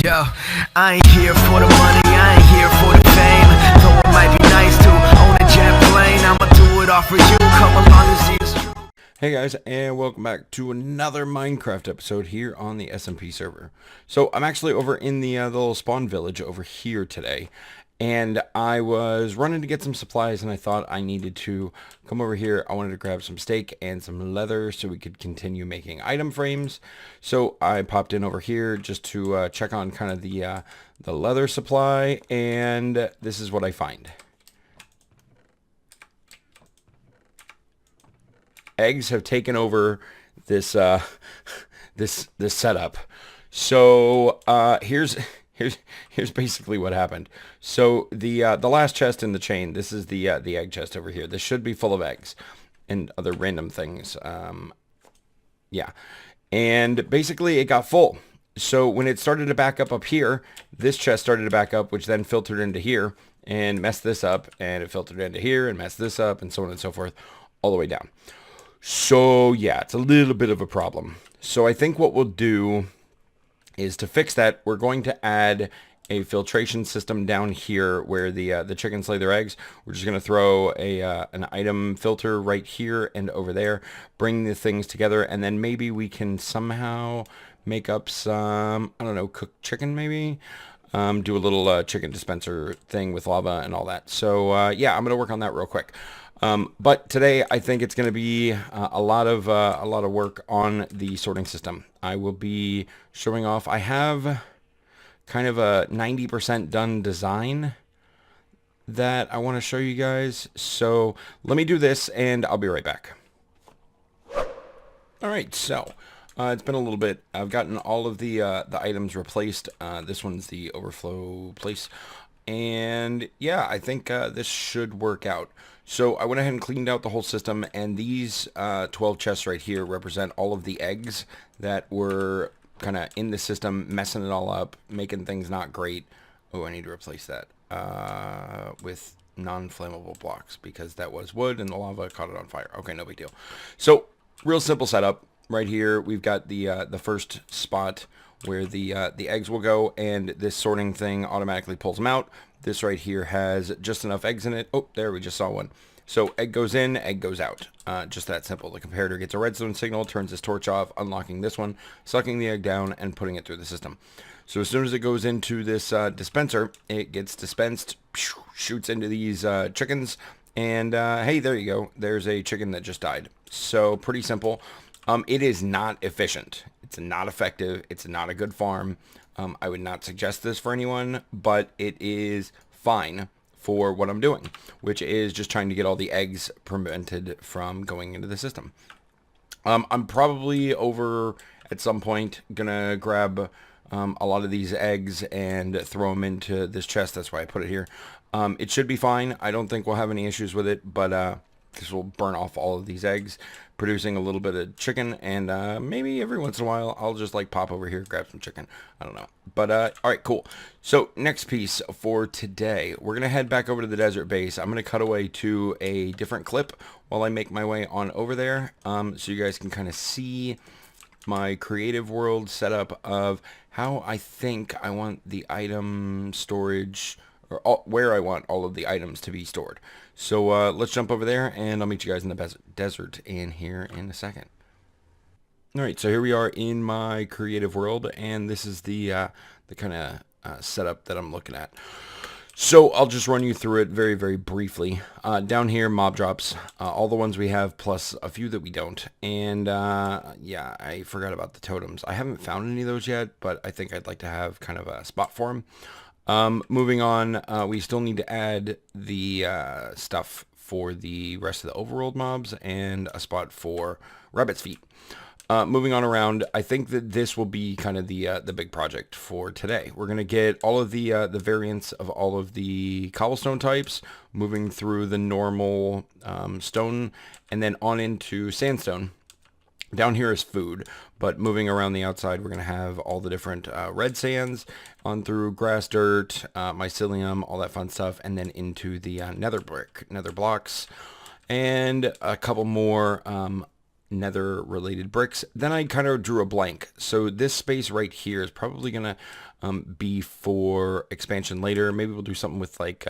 Yo, I ain't here for the money, I ain't here for the fame. Though it might be nice to own a jet plane, I'ma do it all for you, come along and see it's true. Hey guys, and welcome back to another Minecraft episode here on the SMP server. So I'm actually over in the little spawn village over here today, and I was running to get some supplies, and I thought I needed to come over here. I wanted to grab some steak and some leather so we could continue making item frames. So I popped in over here just to check on kind of the leather supply, and this is what I find. Eggs have taken over this this setup. So here's basically what happened. So the last chest in the chain, this is the egg chest over here. This should be full of eggs and other random things. Yeah, and basically it got full. So when it started to back up here, this chest started to back up, which then filtered into here and messed this up, and it filtered into here and messed this up, and so on and so forth, all the way down. So yeah, it's a little bit of a problem. So I think what we'll do is, to fix that, we're going to add a filtration system down here where the chickens lay their eggs. We're just going to throw an item filter right here and over there, bring the things together, and then maybe we can somehow make up some, I don't know, cooked chicken maybe? Do a little chicken dispenser thing with lava and all that. So yeah, I'm going to work on that real quick. But today I think it's going to be a lot of work on the sorting system. I will be showing off. I have kind of a 90% done design that I want to show you guys. So let me do this and I'll be right back. All right, so it's been a little bit. I've gotten all of the items replaced. This one's the overflow place. And yeah, I think this should work out. So I went ahead and cleaned out the whole system, and these 12 chests right here represent all of the eggs that were kind of in the system, messing it all up, making things not great. Oh, I need to replace that with non-flammable blocks, because that was wood and the lava caught it on fire. Okay, no big deal. So real simple setup. Right here we've got the first spot where the eggs will go, and this sorting thing automatically pulls them out. This right here has just enough eggs in it. Oh, there, we just saw one. So egg goes in, egg goes out. Just that simple. The comparator gets a redstone signal, turns his torch off, unlocking this one, sucking the egg down, and putting it through the system. So as soon as it goes into this dispenser, it gets dispensed, shoots into these chickens, and hey, there you go. There's a chicken that just died. So pretty simple. It is not efficient. It's not effective. It's not a good farm. I would not suggest this for anyone, but it is fine for what I'm doing, which is just trying to get all the eggs prevented from going into the system. I'm probably over at some point gonna grab a lot of these eggs and throw them into this chest. That's why I put it here. It should be fine. I don't think we'll have any issues with it, but this will burn off all of these eggs, producing a little bit of chicken, and maybe every once in a while I'll just like pop over here, grab some chicken. I don't know. But all right, cool. So next piece for today, we're gonna head back over to the desert base. I'm gonna cut away to a different clip while I make my way on over there, so you guys can kind of see my creative world setup of how I think I want the item storage, or where I want all of the items to be stored. So let's jump over there, and I'll meet you guys in the desert in here in a second. All right, so here we are in my creative world, and this is the kind of setup that I'm looking at. So I'll just run you through it very, very briefly. Down here, mob drops, all the ones we have, plus a few that we don't. And yeah, I forgot about the totems. I haven't found any of those yet, but I think I'd like to have kind of a spot for them. Moving on, we still need to add the stuff for the rest of the overworld mobs and a spot for rabbit's feet. Moving on around, I think that this will be kind of the big project for today. We're going to get all of the variants of all of the cobblestone types, moving through the normal stone, and then on into sandstone. Down here is food, but moving around the outside, we're going to have all the different red sands, on through grass, dirt, mycelium, all that fun stuff, and then into the nether blocks, and a couple more nether related bricks. Then I kind of drew a blank. So this space right here is probably going to be for expansion later. Maybe we'll do something with like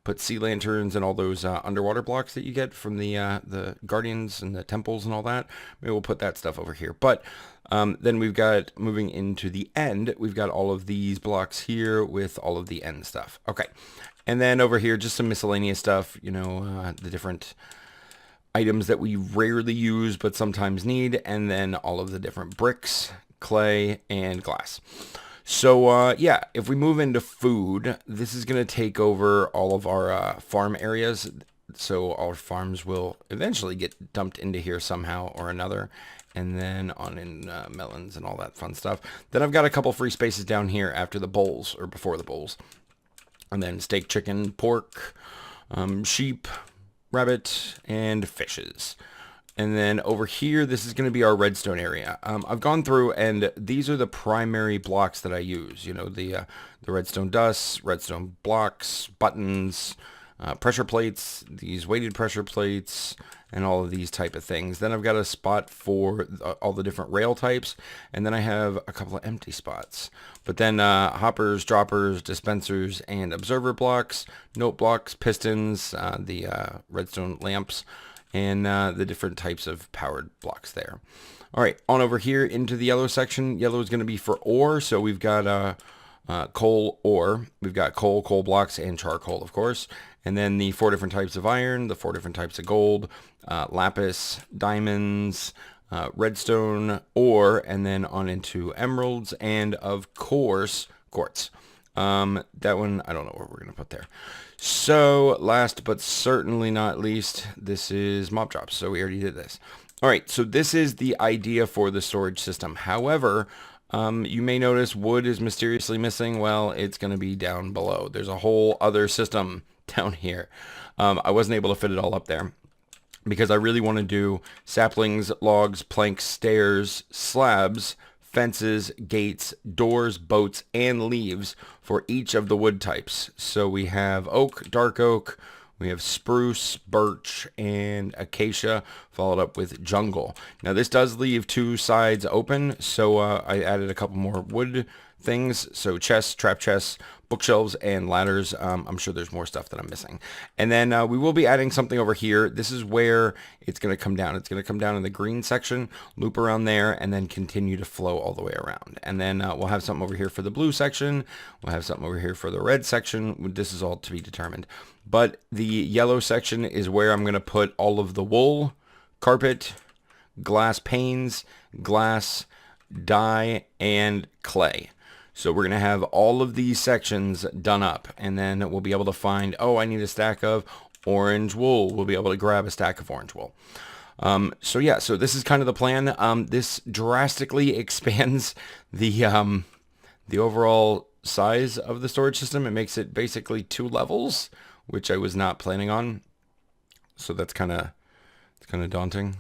put sea lanterns and all those underwater blocks that you get from the guardians and the temples and all that. Maybe we'll put that stuff over here. But then we've got, moving into the end, we've got all of these blocks here with all of the end stuff. Okay. And then over here, just some miscellaneous stuff, you know, the different items that we rarely use but sometimes need, and then all of the different bricks, clay, and glass. So yeah, if we move into food, this is going to take over all of our farm areas. So our farms will eventually get dumped into here somehow or another, and then on in melons and all that fun stuff. Then I've got a couple free spaces down here after the bowls, or before the bowls. And then steak, chicken, pork, sheep, rabbit, and fishes. And then over here, this is going to be our redstone area. I've gone through, and these are the primary blocks that I use. You know, the redstone dust, redstone blocks, buttons, pressure plates, these weighted pressure plates, and all of these type of things. Then I've got a spot for all the different rail types, and then I have a couple of empty spots. But then hoppers, droppers, dispensers, and observer blocks, note blocks, pistons, the redstone lamps, and the different types of powered blocks there. All right, on over here into the yellow section. Yellow is going to be for ore, so we've got coal ore. We've got coal blocks, and charcoal, of course. And then the 4 different types of iron, the 4 different types of gold, lapis, diamonds, redstone, ore, and then on into emeralds, and of course, quartz. That one, I don't know what we're going to put there. So last but certainly not least, this is mob drops. So we already did this. All right, so this is the idea for the storage system. However, you may notice wood is mysteriously missing. Well, it's going to be down below. There's a whole other system down here. I wasn't able to fit it all up there because I really want to do saplings, logs, planks, stairs, slabs, fences, gates, doors, boats, and leaves for each of the wood types. So we have oak, dark oak, we have spruce, birch, and acacia, followed up with jungle. Now this does leave 2 sides open, so I added a couple more wood things. So chests, trap chests, bookshelves, and ladders. I'm sure there's more stuff that I'm missing. And then we will be adding something over here. This is where it's going to come down. It's going to come down in the green section, loop around there, and then continue to flow all the way around. And then we'll have something over here for the blue section. We'll have something over here for the red section. This is all to be determined. But the yellow section is where I'm going to put all of the wool, carpet, glass panes, glass, dye, and clay. So we're going to have all of these sections done up, and then we'll be able to find, oh, I need a stack of orange wool. We'll be able to grab a stack of orange wool. So yeah, so this is kind of the plan. This drastically expands the overall size of the storage system. It makes it basically 2 levels, which I was not planning on. So that's kind of daunting.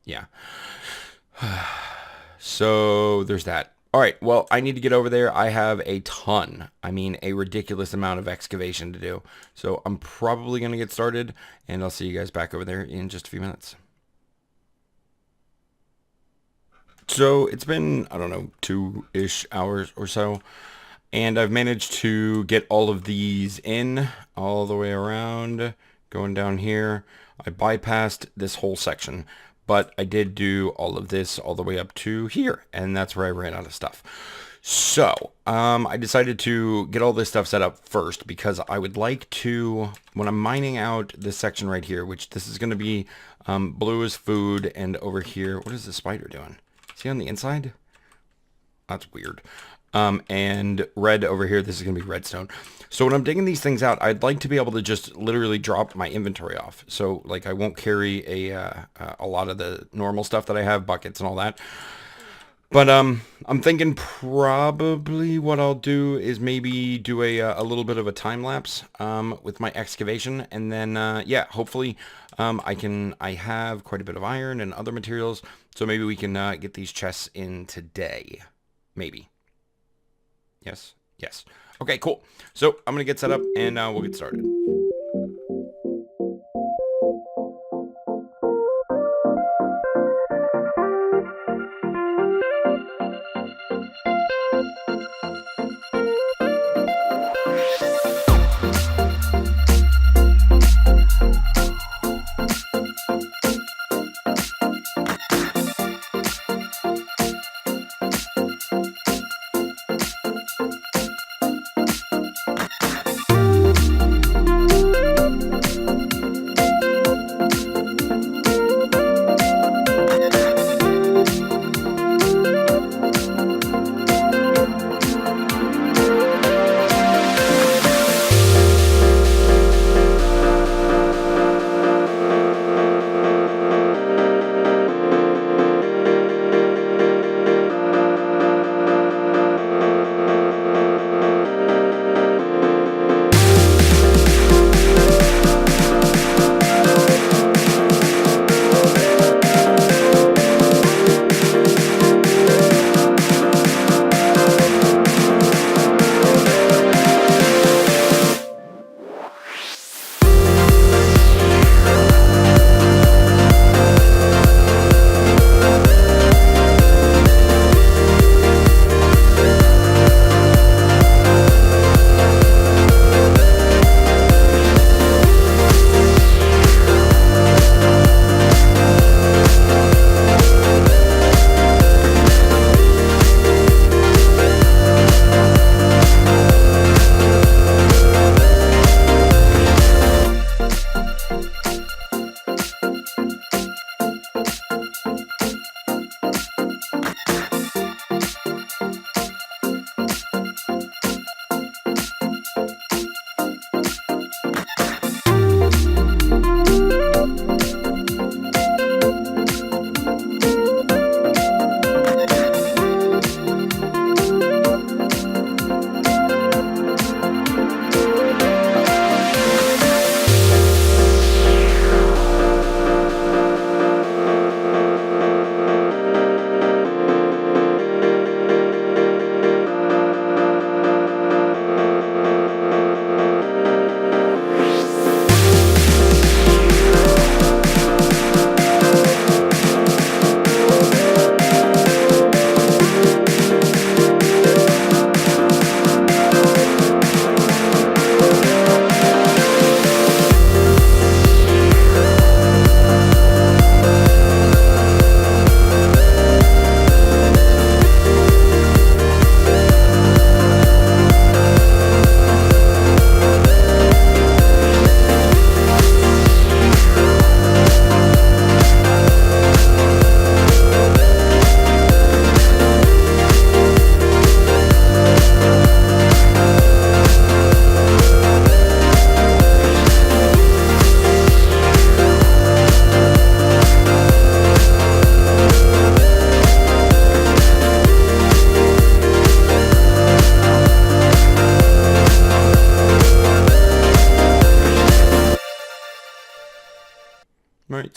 Yeah. So there's that. All right, well, I need to get over there. I have a ton, I mean a ridiculous amount of excavation to do. So I'm probably going to get started, and I'll see you guys back over there in just a few minutes. So it's been, I don't know, 2-ish hours or so, and I've managed to get all of these in all the way around, going down here. I bypassed this whole section, but I did do all of this all the way up to here, and that's where I ran out of stuff. So I decided to get all this stuff set up first because I would like to, when I'm mining out this section right here, which this is going to be blue as food, and over here, what is the spider doing? Is he on the inside? That's weird. And red over here, this is going to be redstone. So when I'm digging these things out, I'd like to be able to just literally drop my inventory off. So like I won't carry a lot of the normal stuff that I have, buckets and all that. But I'm thinking probably what I'll do is maybe do a little bit of a time lapse with my excavation, and then yeah, hopefully I have quite a bit of iron and other materials, so maybe we can get these chests in today, maybe. Yes. Yes. Okay, cool. So I'm going to get set up and we'll get started.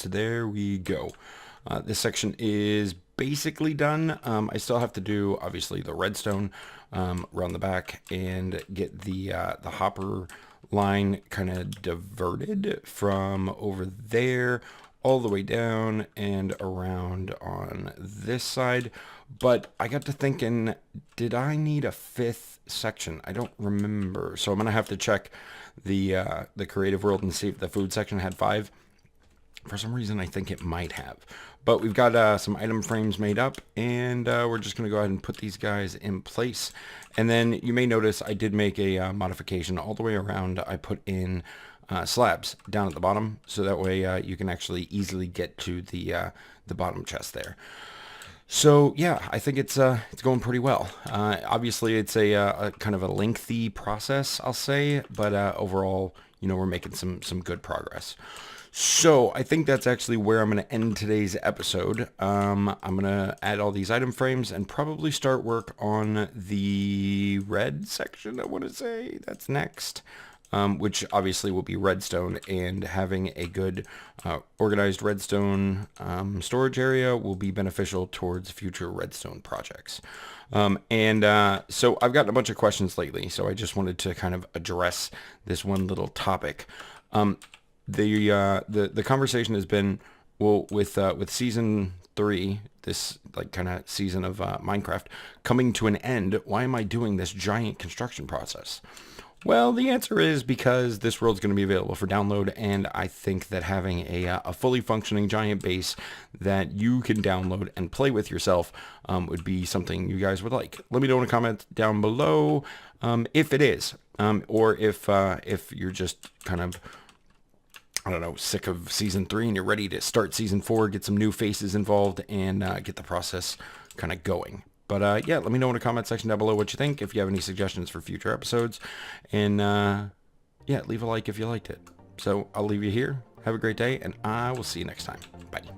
there we go. This section is basically done. I still have to do, obviously, the redstone around the back and get the hopper line kind of diverted from over there all the way down and around on this side. But I got to thinking, did I need a 5th section? I don't remember. So I'm going to have to check the creative world and see if the food section had 5. For some reason, I think it might have. But we've got some item frames made up, and we're just going to go ahead and put these guys in place. And then you may notice I did make a modification all the way around. I put in slabs down at the bottom, so that way you can actually easily get to the bottom chest there. So yeah, I think it's going pretty well. Obviously, it's a kind of a lengthy process, I'll say, but overall, you know, we're making some good progress. So I think that's actually where I'm going to end today's episode. I'm going to add all these item frames and probably start work on the red section, I want to say. That's next, which obviously will be redstone, and having a good organized redstone storage area will be beneficial towards future redstone projects. So I've gotten a bunch of questions lately, so I just wanted to kind of address this one little topic. The conversation has been, well, with season 3, this like kind of season of Minecraft coming to an end, why am I doing this giant construction process? Well, the answer is because this world's going to be available for download, and I think that having a fully functioning giant base that you can download and play with yourself would be something you guys would like. Let me know in a comment down below if it is, or if you're just kind of, I don't know, sick of season 3 and you're ready to start season 4, get some new faces involved, and get the process kind of going. But yeah, let me know in the comment section down below what you think, if you have any suggestions for future episodes, and yeah, leave a like if you liked it. So I'll leave you here. Have a great day, and I will see you next time. Bye.